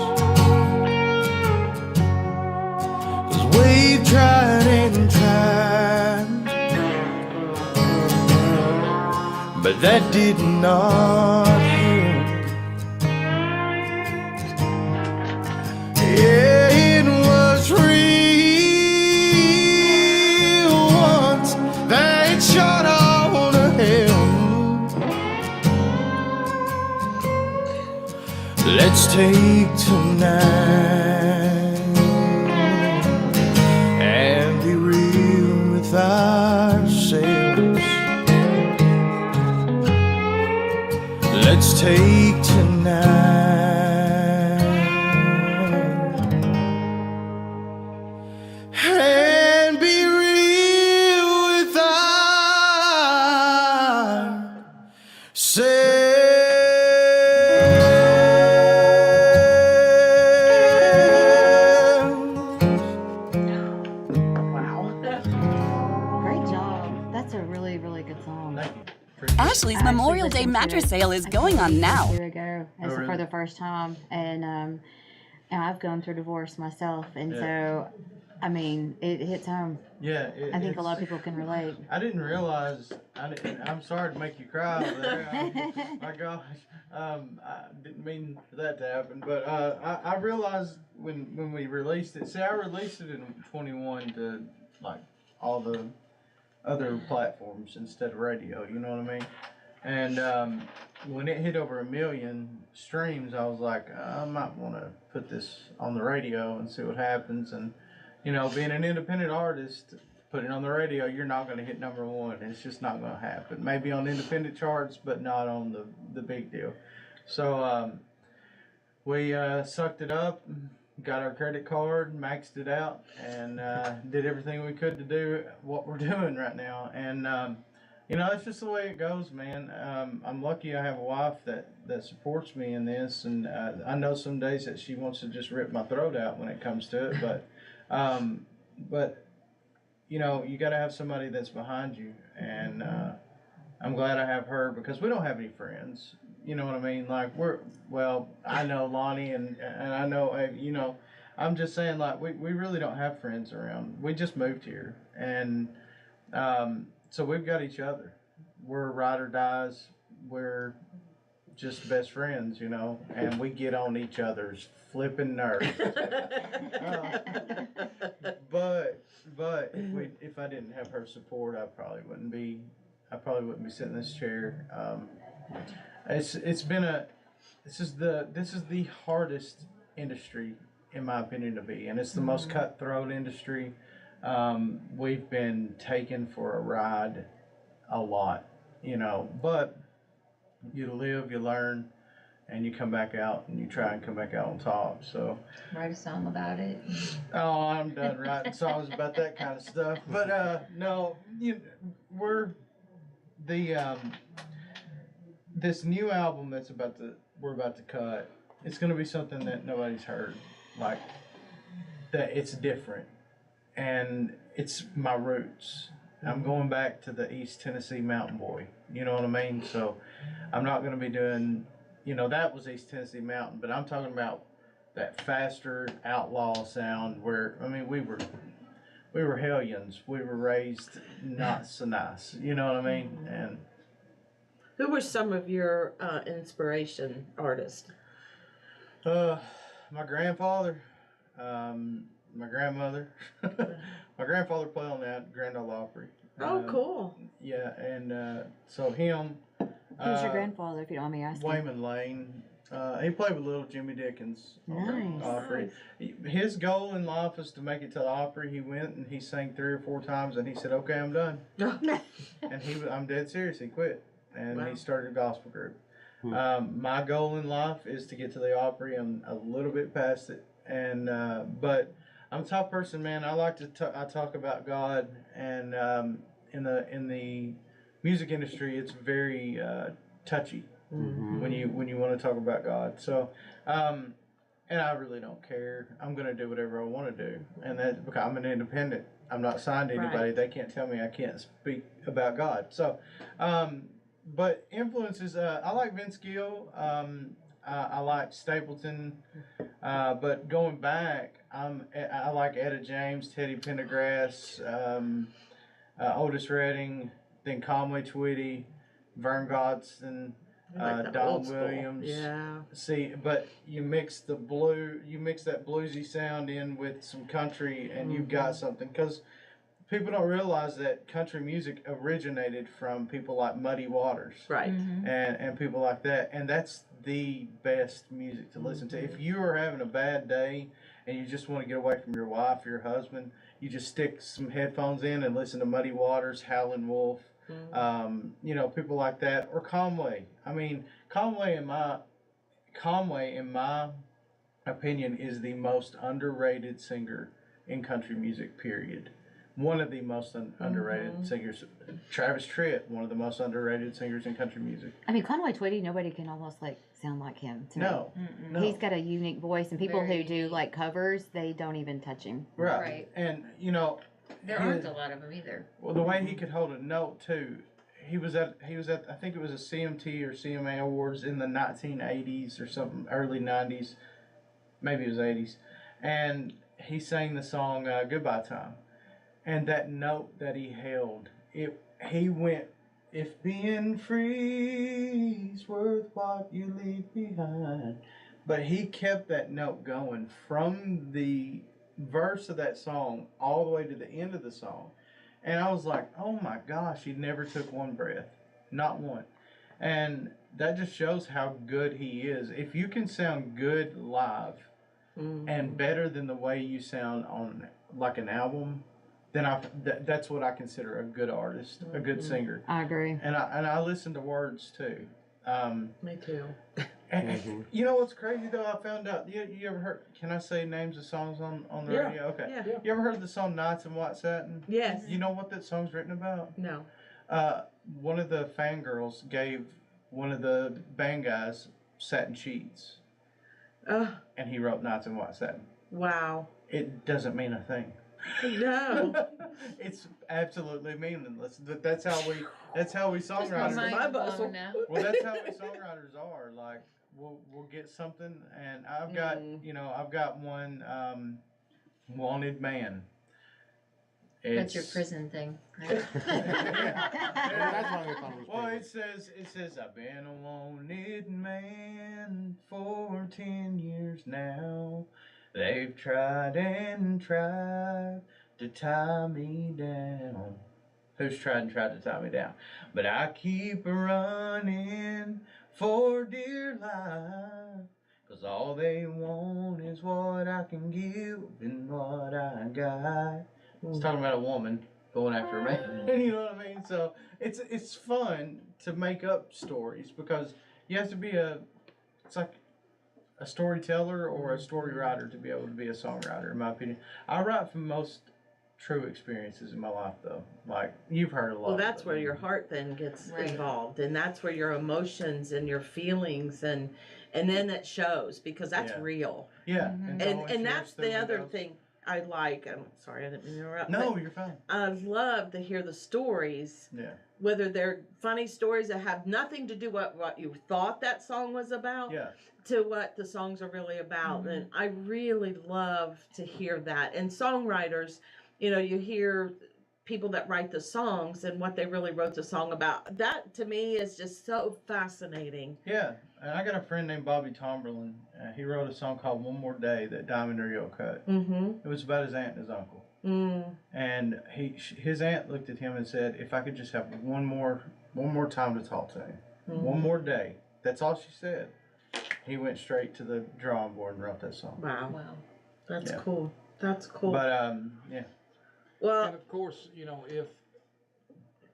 'cause we've tried and tried, but that did not help. Yeah, it was real once that shot on to hell. Let's take tonight and be real with ourselves. Let's take tonight and be real with ourselves. Great job. That's a really, really good song. Thank you. Ashley's Memorial Day mattress sale is going on now. Year ago, as Oh, for really? the first time, and I've gone through divorce myself, and so, I mean, it hits home. Yeah, I think a lot of people can relate. I didn't realize. I'm sorry to make you cry over there. My gosh, I didn't mean for that to happen. But I realized when we released it. See, I released it in 21 to like all the other platforms instead of radio. You know what I mean? And when it hit over 1 million streams, I was like, I might want to put this on the radio and see what happens. And you know, being an independent artist, put it on the radio, you're not going to hit #1. It's just not going to happen. Maybe on independent charts, but not on the big deal. So we sucked it up, got our credit card, maxed it out, and did everything we could to do what we're doing right now. And you know, it's just the way it goes, man. I'm lucky I have a wife that supports me in this, and I know some days that she wants to just rip my throat out when it comes to it, but but you know, you got to have somebody that's behind you, and I'm glad I have her because we don't have any friends. You know what I mean? Like I know Lonnie and I know, you know, I'm just saying like we really don't have friends around. We just moved here, and so we've got each other. We're ride or dies. We're just best friends, you know, and we get on each other's flipping nerves. But if I didn't have her support, I probably wouldn't be sitting in this chair. This is the hardest industry in my opinion to be, and it's the most cutthroat industry. We've been taken for a ride a lot, you know, but you live, you learn, and you come back out and you try and come back out on top. So Write a song about it. oh, I'm done writing songs about that kind of stuff. But no, we're the this new album we're about to cut. It's gonna be something that nobody's heard, like that. It's different, and it's my roots. I'm going back to the East Tennessee mountain boy. You know what I mean? So I'm not going to be doing, you know, that was East Tennessee mountain, but I'm talking about that faster outlaw sound where, I mean, we were hellions. We were raised not so nice. You know what I mean? And Who were some of your inspiration artists? my grandfather, my grandmother, my grandfather played on that Grand Ole Opry. Oh, cool. Yeah, and so him. Who's your grandfather, if you don't mind me asking? Wayman Lane. He played with little Jimmy Dickens on Nice. the Opry. His goal in life was to make it to the Opry. He went and he sang 3 or 4 times, and he said, "Okay, I'm done." And I'm dead serious. He quit, and Wow. he started a gospel group. My goal in life is to get to the Opry. I'm a little bit past it, and but I'm a tough person, man. I like to I talk about God, and in the music industry, it's very touchy when you want to talk about God. So, and I really don't care. I'm gonna do whatever I want to do, and that's because I'm an independent. I'm not signed to anybody. Right. They can't tell me I can't speak about God. So, but influences. I like Vince Gill. I like Stapleton. But going back, I like Etta James, Teddy Pendergrass, Otis Redding, then Conway Twitty, Vern Godson, Like the Don old school. Williams. Yeah. See, but you mix that bluesy sound in with some country, and you've got something. Because people don't realize that country music originated from people like Muddy Waters, Right. and people like that, and that's the best music to listen to. If you are having a bad day and you just want to get away from your wife or your husband, you just stick some headphones in and listen to Muddy Waters, Howlin' Wolf, you know, people like that, or Conway. I mean, Conway in my opinion is the most underrated singer in country music, period. One of the most underrated singers. Travis Tritt, one of the most underrated singers in country music. I mean, Conway Twitty, nobody can almost like sound like him. To No, me. no. He's got a unique voice, and people Very who do unique. like covers, they don't even touch him. Right. Right. And, you know, There aren't a lot of them either. well, the way he could hold a note too. He was at I think it was a CMT or CMA Awards in the 1980s or something, early 90s, maybe it was 80s, and he sang the song "Goodbye Time," and that note that he held, he went, "If being free's worth what you leave behind," but he kept that note going from the verse of that song all the way to the end of the song. And I was like, oh my gosh, he never took one breath. Not one. And that just shows how good he is. If you can sound good live and better than the way you sound on like an album, then that's what I consider a good artist, a good singer. I agree. And I listen to words too. Me too. And you know what's crazy though? I found out. You ever heard? Can I say names of songs on the Yeah. radio? Okay. Yeah. You ever heard the song "Nights in White Satin"? Yes. You know what that song's written about? No. One of the fangirls gave one of the band guys satin sheets, and he wrote "Nights in White Satin." Wow. It doesn't mean a thing. No. It's absolutely meaningless. But that's how we Just my songwriters. my mind's bustle. blown now. Well, that's how we songwriters are. Like we'll get something, and I've got I've got one wanted man. That's your prison thing. That's why they thought it was Well, pretty. it says I've been a wanted man for 10 years now. They've tried and tried to tie me down. Who's tried and tried to tie me down? But I keep running for dear life. 'Cause all they want is what I can give and what I got. It's talking about a woman going after a man. You know what I mean? So it's fun to make up stories because you have to be it's like a storyteller or a story writer to be able to be a songwriter, in my opinion. I write from most true experiences in my life, though. Like, you've heard a lot. Well, that's of where them. your heart then gets Right. involved, and that's where your emotions and your feelings and then that shows because that's Yeah. real. Yeah. Mhm. And that's the other thing I like. I'm sorry, I didn't mean to interrupt. No, but you're fine. I love to hear the stories, Yeah. whether they're funny stories that have nothing to do with what you thought that song was about, Yeah. to what the songs are really about. Mhm. And I really love to hear that. And songwriters, you hear people that write the songs and what they really wrote the song about. That to me is just so fascinating. Yeah. And I got a friend named Bobby Tomberlin. He wrote a song called One More Day that Diamond Rio cut. Mm-hmm. It was about his aunt and his uncle. Mm. And his aunt looked at him and said, if I could just have one more time to talk to him. Mm-hmm. One more day. That's all she said. He went straight to the drawing board and wrote that song. Wow. Wow. That's Yeah. cool. That's cool. But yeah. Well, And of course, if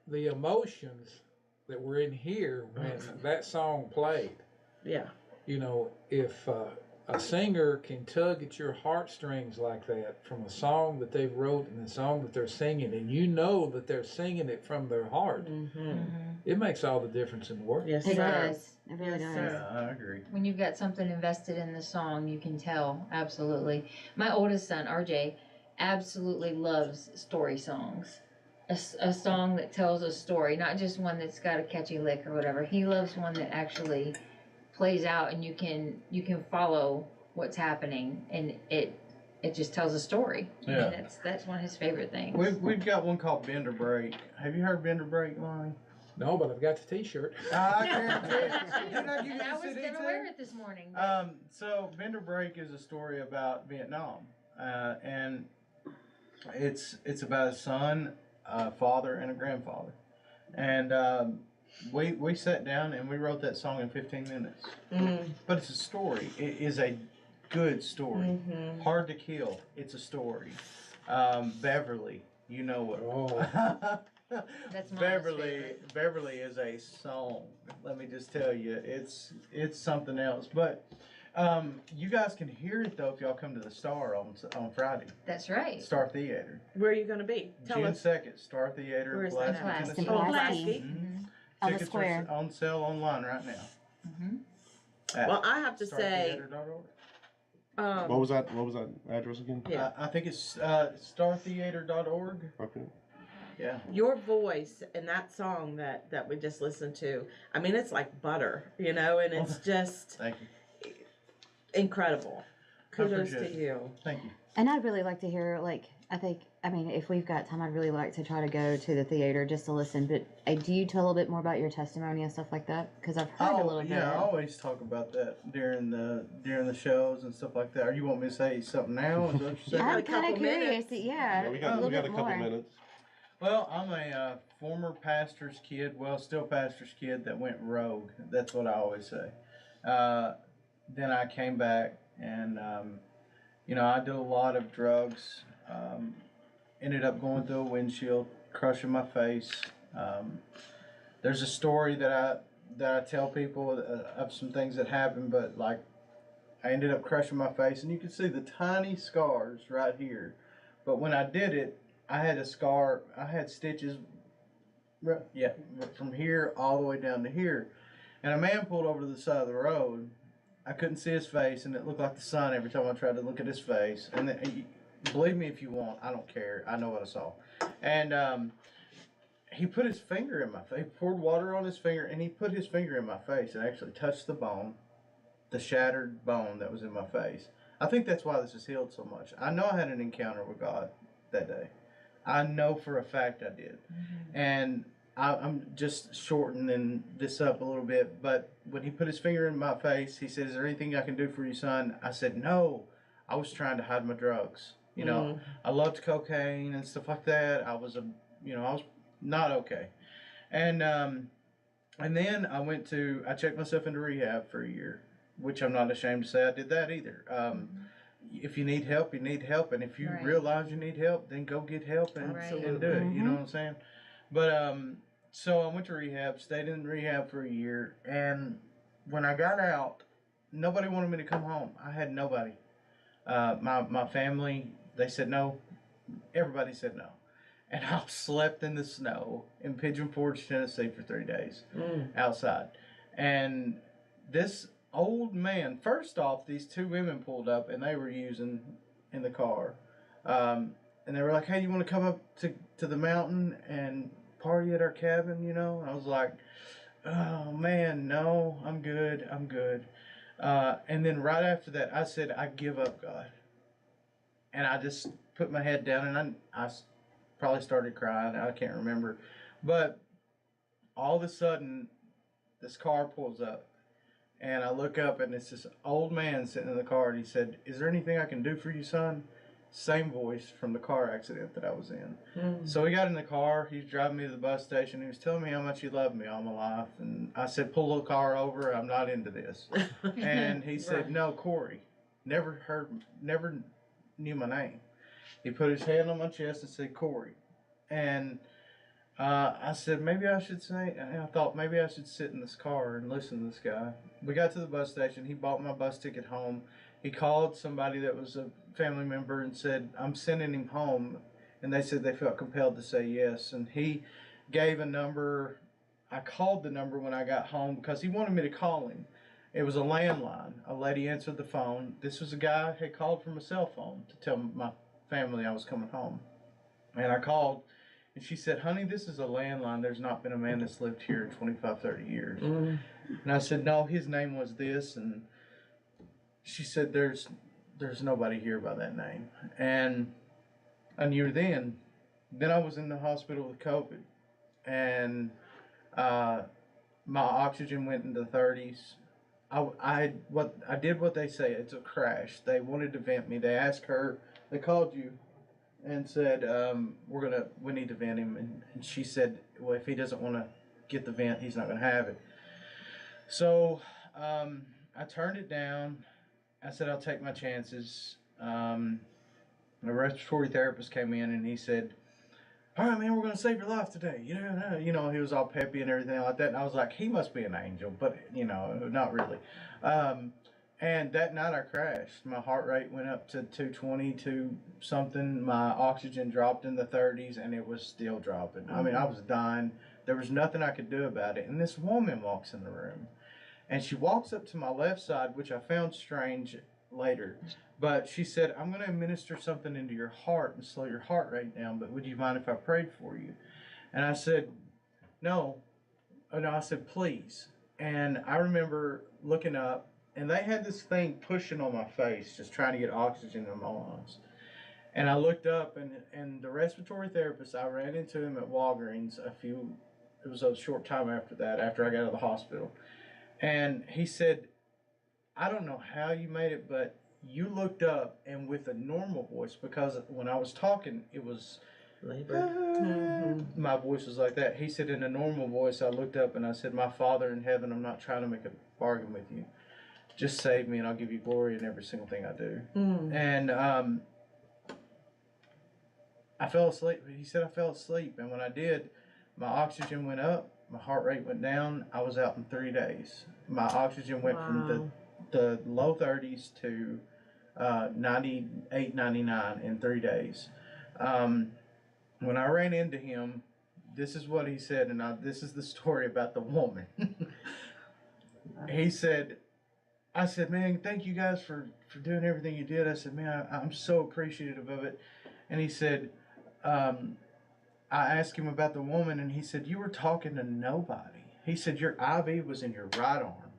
the emotions that were in here when that song played, yeah. if a singer can tug at your heartstrings like that from a song that they've wrote and a song that they're singing, and you know that they're singing it from their heart, Mm-hmm. it makes all the difference in the world. Yes, It sir. does. It really Yes, does. sir. Yeah, I agree. When you've got something invested in the song, you can tell. Absolutely. My oldest son, RJ, absolutely loves story songs. A song that tells a story, not just one that's got a catchy lick or whatever. He loves one that actually plays out and you can follow what's happening, and it just tells a story. Yeah. And that's one of his favorite things. We've got one called Bend or Break. Have you heard Bend or Break, Lonnie? No, but I've got the T-shirt. I guarantee it. Didn't I give you And I the was CD gonna too? wear it this morning. but- So Bend or Break is a story about Vietnam, and it's about a son, a father, and a grandfather, and we sat down and we wrote that song in 15 minutes. Mm-hmm. But it's a story. It is a good story. Mm-hmm. Hard to Kill. It's a story. Beverly, you know it. Oh, That's Mama's Beverly favorite. Beverly is a song. Let me just tell you, it's something else. But you guys can hear it though if y'all come to the Star on Friday. That's right. Star Theater. Where are you going to be? Tell June us. 2nd, Star Theater, Where is Pulaski, that at? Tennessee. In Oh, Pulaski. Pulaski. Mm-hmm. On the Tickets square. are on sale online right now. Mm-hmm. at Well, I have to say, startheater.org. What was that address again? yeah, I think it's startheater.org. Okay. Yeah. your voice in that song that we just listened to, I mean, it's like butter, and it's just Thank you. incredible. Kudos to appreciate it. you. Thank you. And I'd really like to hear, if we've got time, I'd really like to try to go to the theater just to listen. But do you tell a little bit more about your testimony and stuff like that? Because I've heard a little bit. Yeah, I always talk about that during the shows and stuff like that. Or you want me to say something now? Is that what you're saying? a I'm kind of couple curious. minutes. Yeah, we a got little a bit couple more. minutes. Well, I'm a former pastor's kid, still pastor's kid that went rogue. That's what I always say. Then I came back and, I did a lot of drugs. Ended up going through a windshield, crushing my face. There's a story that I tell people of some things that happened, but like I ended up crushing my face, and you can see the tiny scars right here. But when I did it, I had a scar. I had stitches. From here all the way down to here, and a man pulled over to the side of the road. I couldn't see his face, and it looked like the sun every time I tried to look at his face. And then, Believe me if you want. I don't care. I know what I saw. And he put his finger in my face. He poured water on his finger, and he put his finger in my face and actually touched the bone, the shattered bone that was in my face. I think that's why this is healed so much. I know I had an encounter with God that day. I know for a fact I did. And I'm just shortening this up a little bit, but when he put his finger in my face, he said, "Is there anything I can do for you, son?" I said, "No, I was trying to hide my drugs. You know, I loved cocaine and stuff like that. I was I was not okay." And then I checked myself into rehab for a year, which I'm not ashamed to say I did that either. If you need help, you need help, and if you Right. realize you need help, then go get help and do Absolutely. it. You know what I'm saying? But so I went to rehab, stayed in rehab for a year, and when I got out, nobody wanted me to come home. I had nobody. My family, they said no. Everybody said no. And I slept in the snow in Pigeon Forge, Tennessee for 3 days outside. And this old man, first off, these two women pulled up and they were using in the car. And they were like, "Hey, you want to come up to the mountain and party at our cabin, you know?" And I was like, "Oh, man, no, I'm good. I'm good." And then right after that, I said, "I give up, God." And I just put my head down and I probably started crying. I can't remember. But all of a sudden, this car pulls up. And I look up and it's this old man sitting in the car. And he said, "Is there anything I can do for you, son?" Same voice from the car accident that I was in. So we got in the car. He was driving me to the bus station. He was telling me how much he loved me all my life. And I said, "Pull the car over. I'm not into this." And he said, "No, Corey." Never knew my name. He put his hand on my chest and said, "Corey." And I said, maybe I should say, and I thought maybe I should sit in this car and listen to this guy. We got to the bus station. He bought my bus ticket home. He called somebody that was a family member and said, "I'm sending him home." And they said they felt compelled to say yes. And he gave a number. I called the number when I got home because he wanted me to call him. It was a landline. A lady answered the phone. This was a guy who had called from a cell phone to tell my family I was coming home. And I called. And she said, "Honey, this is a landline. There's not been a man that's lived here 25, 30 years. And I said, "No, his name was this." And she said, there's nobody here by that name. And a year then I was in the hospital with COVID. And my oxygen went into the 30s. I did what they say. It's a crash. They wanted to vent me. They asked her, they called you and said, we need to vent him. And she said, well, if he doesn't want to get the vent, he's not going to have it. So I turned it down. I said, I'll take my chances. The respiratory therapist came in and he said, "All right, man, we're going to save your life today." You know, he was all peppy and everything like that. And I was like, he must be an angel, but, not really. And that night I crashed. My heart rate went up to 220, to something. My oxygen dropped in the 30s, and it was still dropping. I mean, I was dying. There was nothing I could do about it. And this woman walks in the room, and she walks up to my left side, which I found strange later. But she said, "I'm going to administer something into your heart and slow your heart rate down, but would you mind if I prayed for you?" And I said, "No." Oh, no, I said, "Please." And I remember looking up, and they had this thing pushing on my face, just trying to get oxygen in my lungs. And I looked up, and the respiratory therapist, I ran into him at Walgreens it was a short time after that, after I got out of the hospital. And he said, "I don't know how you made it, but you looked up," and with a normal voice, because when I was talking, it was my voice was like that. He said, in a normal voice, I looked up and I said, "My Father in heaven, I'm not trying to make a bargain with you. Just save me and I'll give you glory in every single thing I do." And I fell asleep. He said I fell asleep. And when I did, my oxygen went up, my heart rate went down. I was out in 3 days. My oxygen went from the low 30s to 98, 99 in 3 days. When I ran into him, this is what he said, and this is the story about the woman. He said, I said, man, thank you guys for doing everything you did. I said, man, I'm so appreciative of it. And he said, I asked him about the woman, and he said, you were talking to nobody. He said, your IV was in your right arm.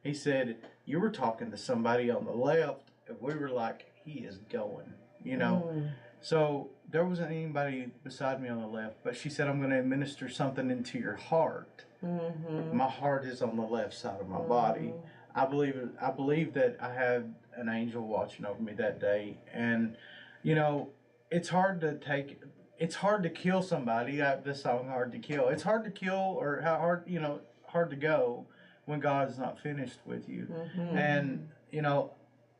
He said, you were talking to somebody on the left, and we were like, he is going, you know. So there wasn't anybody beside me on the left, but she said, I'm going to administer something into your heart. My heart is on the left side of my body. I believe that I had an angel watching over me that day. And, you know, it's hard to kill somebody. This song, Hard to Kill. It's hard to kill, or how hard, you know, hard to go when God's not finished with you. And, you know,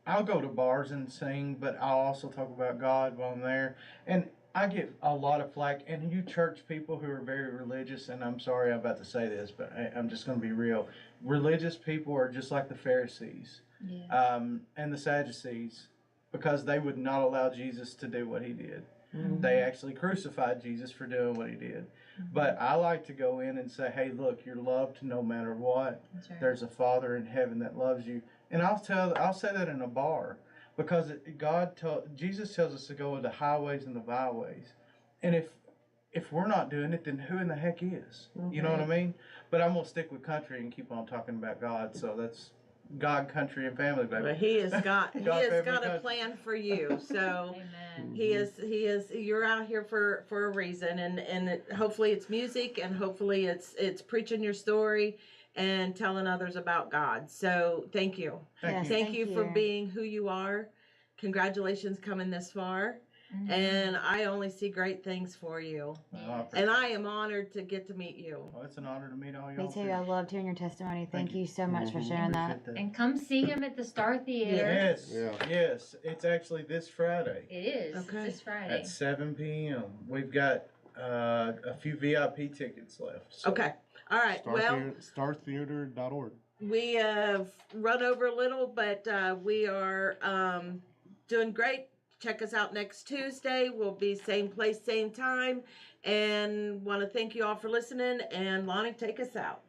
I'll go to bars and sing, but I'll also talk about God while I'm there. And I get a lot of flack, and you church people who are very religious, and I'm sorry I'm about to say this, but I'm just going to be real. Religious people are just like the Pharisees and the Sadducees, because they would not allow Jesus to do what he did. They actually crucified Jesus for doing what he did. But I like to go in and say, hey, look, you're loved no matter what. Right. There's a Father in heaven that loves you. And I'll say that in a bar, because Jesus tells us to go into highways and the byways. And if we're not doing it, then who in the heck is? You know what I mean? But I'm going to stick with country and keep on talking about God. So that's God, country, and family, baby. But he has got family, a country. plan for you. So Amen. he is you're out here for a reason, and hopefully it's music, and hopefully it's preaching your story and telling others about God. So thank you. Thank you for being who you are. Congratulations coming this far. And I only see great things for you. And I am honored to get to meet you. Well, it's an honor to meet all y'all. Me too. I loved hearing your testimony. Thank you so much for sharing that. And come see him at the Star Theater. Yes, yes. It's actually this Friday. It is. Okay. This Friday. At 7 p.m. We've got a few VIP tickets left. So. Okay. All right. Startheater.org. We have run over a little, but we are doing great. Check us out next Tuesday. We'll be same place, same time. And want to thank you all for listening. And Lonnie, take us out.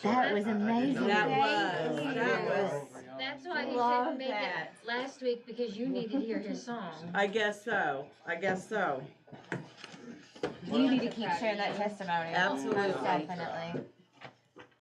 That was amazing. That was. That's why he Love didn't make that. it last week, because you needed to hear his song. I guess so. You need to keep sharing that testimony. Absolutely. Most definitely.